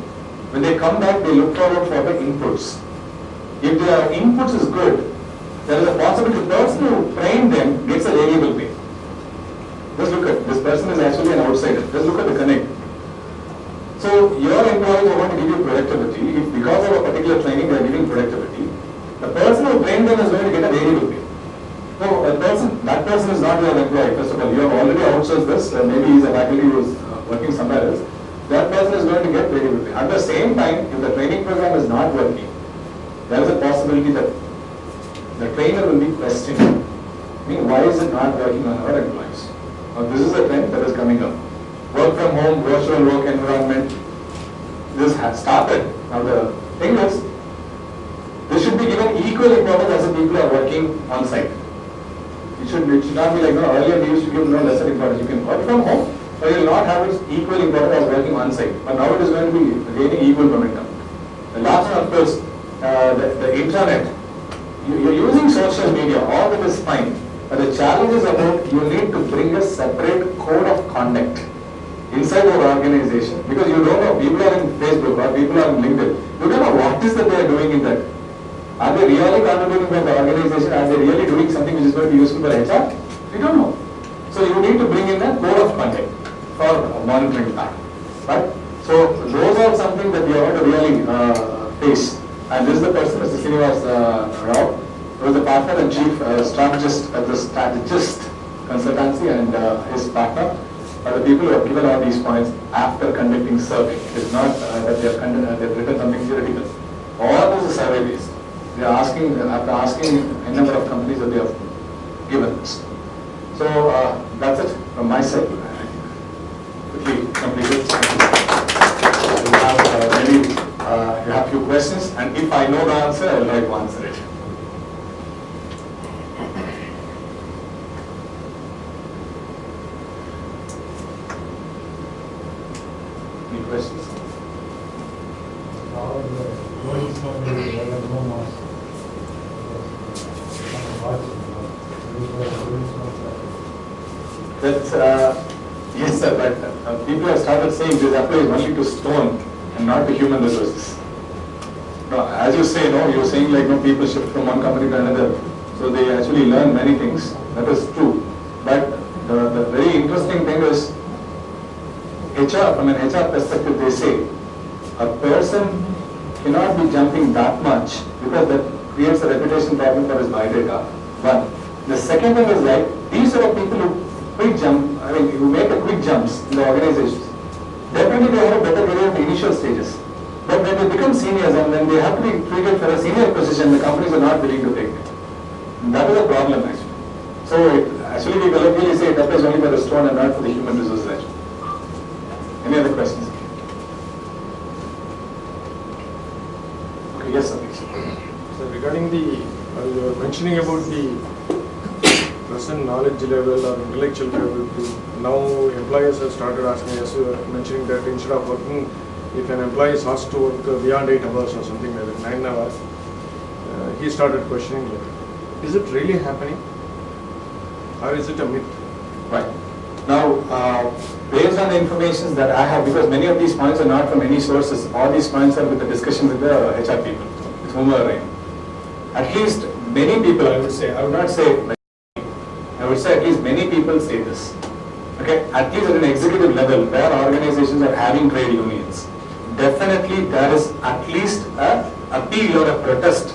When they come back, they look forward for the inputs. If their inputs is good, there is a possibility the person who trained them gets a variable pay. Just look at, this person is actually an outsider. Just look at the connect. So your employees are going to give you productivity. If because of a particular training they are giving productivity, the person who trained them is going to get a variable pay. So that person is not your employee. First of all, you have already outsourced this. Maybe he is a faculty who is working somewhere else. That person is going to get variable pay. At the same time, if the training program is not working, there is a possibility that the trainer will be questioned. I mean, why is it not working on our employees? Now, this is a trend that is coming up. Work from home, virtual work environment. This has started. Now the thing is, this should be given equal importance as the people are working on site. It should not be like, no, earlier we used to give no lesser importance. You can work from home, but you will not have its equal importance as working on site. But now it is going to be gaining equal momentum. The last one, of course, the internet. You are using social media, all that is fine. But the challenge is about you need to bring a separate code of conduct. inside your organization, because you don't know, people are in Facebook or people are in LinkedIn, you don't know what is that they are doing in that. Are they really contributing for the organization? Are they really doing something which is going to be useful for HR? We don't know. So you need to bring in a code of conduct for monitoring that. Right? So those are something that you have to really face. And this is the person, Mr. Srinivas Rao, who is the partner and chief strategist at the Strategist Consultancy, and his partner are the people who have given all these points after conducting survey. It's not that they have written something theoretical. All this is survey based. They are asking, after asking a number of companies that they have given this. So that's it from my side. Quickly completed. You have maybe you have few questions, and if I know the answer, I will try to answer it. Any questions? That's, yes sir, but people have started saying this applies only to stone and not to human resources. Now, as you say, no, you're saying like no, people shift from one company to another, so they actually learn many things. That is true. But the very interesting thing is, HR, from an HR perspective, they say a person cannot be jumping that much because that creates a reputation problem for his biodata. One. The second thing is like, these are the people who quick jump, I mean, who make a quick jumps in the organizations. Definitely they have a better career in the initial stages. But when they become seniors and when they have to be treated for a senior position, the companies are not willing to take it. And that is a problem actually. So actually we colloquially say it applies only for the stone and not for the human resources actually. Any other questions? Okay, yes sir. So regarding the, you were mentioning about the present knowledge level or intellectual level, now employers have started asking, as you were mentioning, that instead of working, if an employee is asked to work beyond 8 hours or something like that, 9 hours, he started questioning, like, is it really happening or is it a myth? Right. Now, based on the information that I have, because many of these points are not from any sources, all these points are with the discussion with the HR people, with whom are in. At least many people, I would say, I would not say, I would say at least many people say this. Okay, at least at an executive level, where organizations are having trade unions, definitely there is at least a appeal or a protest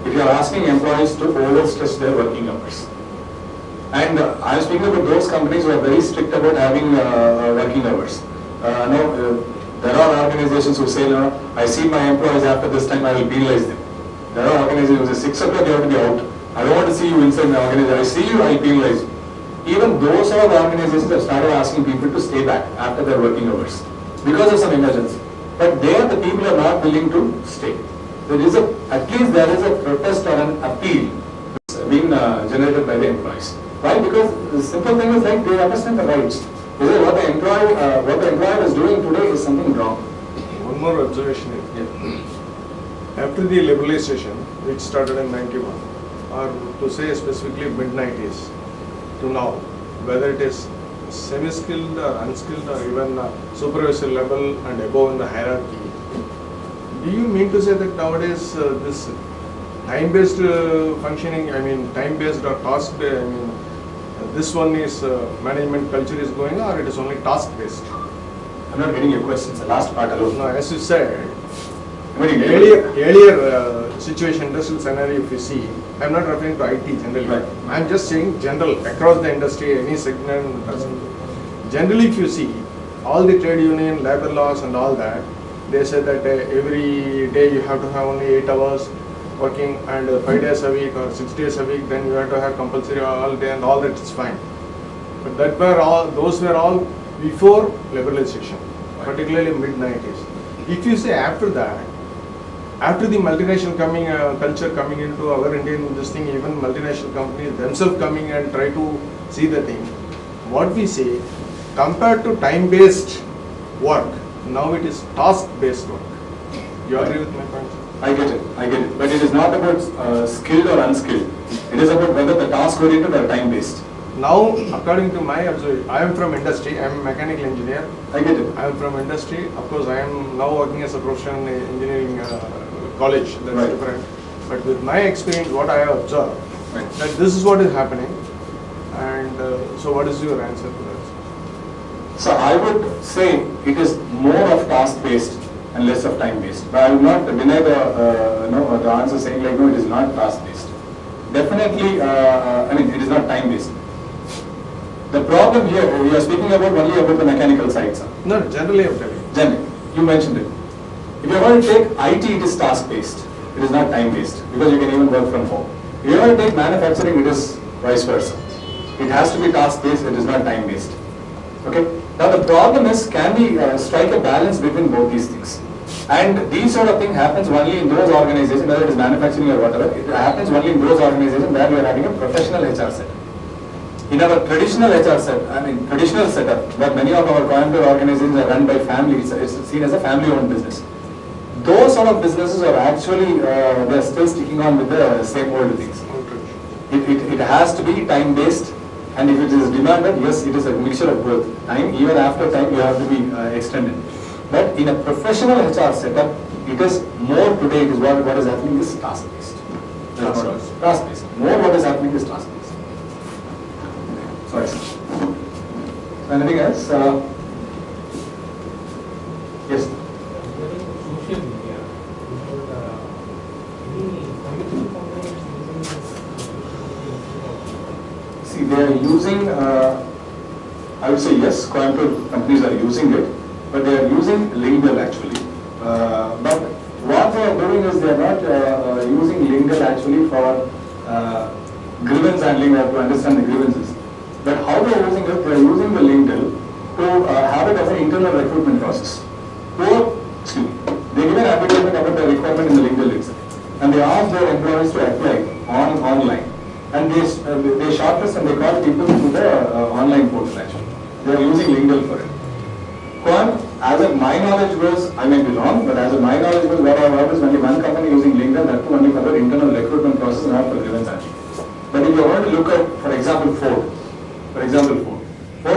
if you are asking employees to overstretch their working hours. And I am speaking about those companies who are very strict about having working hours. There are organizations who say, no, I see my employees after this time, I will penalize them. There are organizations who say 6 o'clock you have to be out. I don't want to see you inside my organization. I see you, I penalize you. Even those sort of organizations have started asking people to stay back after their working hours because of some emergency. But there the people are not willing to stay. There is at least there is a protest or an appeal being generated by the employees. Why? Because the simple thing is like they understand the rights. They say what the employer is doing today is something wrong. One more observation is here. After the liberalization, which started in 91, or to say specifically mid-90s, to now, whether it is semi-skilled or unskilled or even supervisor level and above in the hierarchy, do you mean to say that nowadays this time-based functioning, I mean time-based or task-based, I mean this one is management culture is going, or it is only task-based? I'm not getting your questions, the last part alone. No, as you said, Earlier, earlier situation, industrial scenario, if you see, I'm not referring to IT generally. Right. I'm just saying general, across the industry, any segment. Generally, if you see, all the trade union, labor laws and all that, they say that every day you have to have only 8 hours working and 5 days a week or 6 days a week, then you have to have compulsory all day and all that is fine. But that were all, those were all before liberalization, particularly mid-90s. If you say after that, after the multinational coming culture coming into our Indian this thing, even multinational companies themselves coming and try to see the thing, what we say, compared to time-based work, now it is task-based work. You agree with my point? I get it. But it is not about skilled or unskilled. It is about whether the task oriented or time based. Now, according to my observation, I am from industry. I am a mechanical engineer. I get it. I am from industry. Of course, I am now working as a professional in engineering college. That's Right. different. But with my experience, what I have observed, Right. that this is what is happening. And so, what is your answer to that? So I would say it is more of task-based and less of time-based. But I will not deny the answer saying like no, it is not task-based. Definitely, I mean it is not time-based. The problem here, we are speaking about only about the mechanical side, sir. No, generally, I am telling you. Generally, you mentioned it. If you are going to take IT, it is task-based. It is not time-based because you can even work from home. If you are going to take manufacturing, it is vice versa. It has to be task-based. It is not time-based. Okay. Now the problem is, can we strike a balance between both these things? And these sort of thing happens only in those organizations, whether it is manufacturing or whatever. It happens only in those organizations where we are having a professional HR setup. In our traditional HR traditional setup, where many of our Coimbatore organizations are run by families, it's seen as a family-owned business. Those sort of businesses are actually, they're still sticking on with the same old things. It has to be time-based, and if it is demanded, yes, it is a mixture of both. Time, even after time, you have to be extended. But in a professional HR setup, it is more today, it is what is happening is task-based. Task-based. More what is happening is task-based. Sorry, sir. Anything else? Yes. Social media, See, they are using, I would say yes, Coimbatore companies are using it, but they are using Lingual actually. But what they are doing is they are not using Lingual actually for grievance handling or to understand the grievances. But how they are using it, they are using the Lingual to have it as an internal recruitment process. They give an advertisement about the requirement in the Lingual itself, and they ask their employees to apply online. And they shortlist and they call people to the online portal actually. They are using Lingual for it. As my knowledge goes, I may be wrong, but as my knowledge goes, what I have heard is only one company using Lingual, that too only for their internal recruitment process, not for grievance handling. But if you want to look at, for example, Ford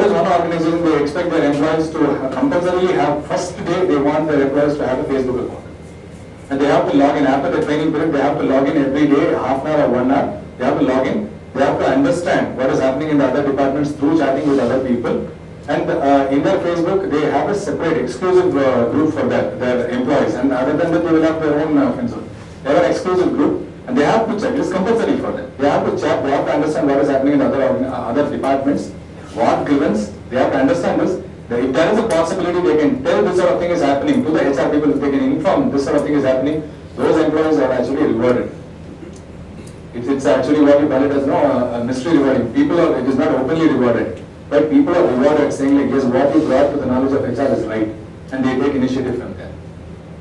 is one organization, they expect their employees to compulsorily have, first day they want their employees to have a Facebook account. And they have to log in, after the training period, they have to log in every day, half an hour or 1 hour, they have to log in, they have to understand what is happening in the other departments through chatting with other people. And in their Facebook, they have a separate exclusive group for their employees. And other than that, they will have their own friends. They have an exclusive group. And they have to check, it is compulsory for them. They have to check, they have to understand what is happening in other departments, what grievance, they have to understand this. If there is a possibility, they can tell this sort of thing is happening to the HR people, they can inform this sort of thing is happening, those employees are actually rewarded. It's actually what you call it as a mystery rewarding. It is not openly rewarded, but people are rewarded saying like, yes, what you brought to the knowledge of HR is right, and they take initiative from there.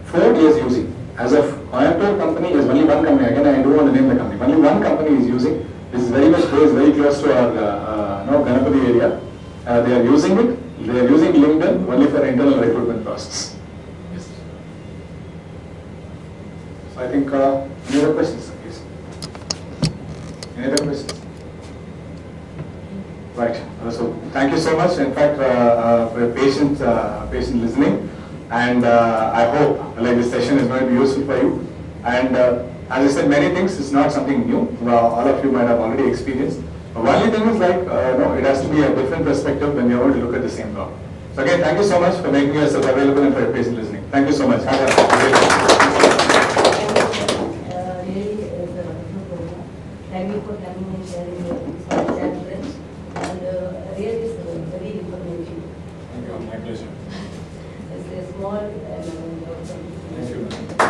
Ford is using. As of Coimbatore company, is only one company. Again, I don't want to name the company. Only one company is using. This is very much based, very close to our Ganapati area. They are using it. They are using LinkedIn only for internal recruitment process. Yes. So I think any other questions, please? Any other questions? Right. So thank you so much. In fact, for your patient listening. And I hope like this session is going to be useful for you. And as I said, many things, it's not something new. All of you might have already experienced. The only thing is like, it has to be a different perspective when you're going to look at the same problem. So again, thank you so much for making yourself available and for your patient listening. Thank you so much. Have a great day. Really, it's a wonderful program. Thank you for coming and sharing your insights. And really, it's very informative. Thank you. My pleasure. It's a small and Thank you.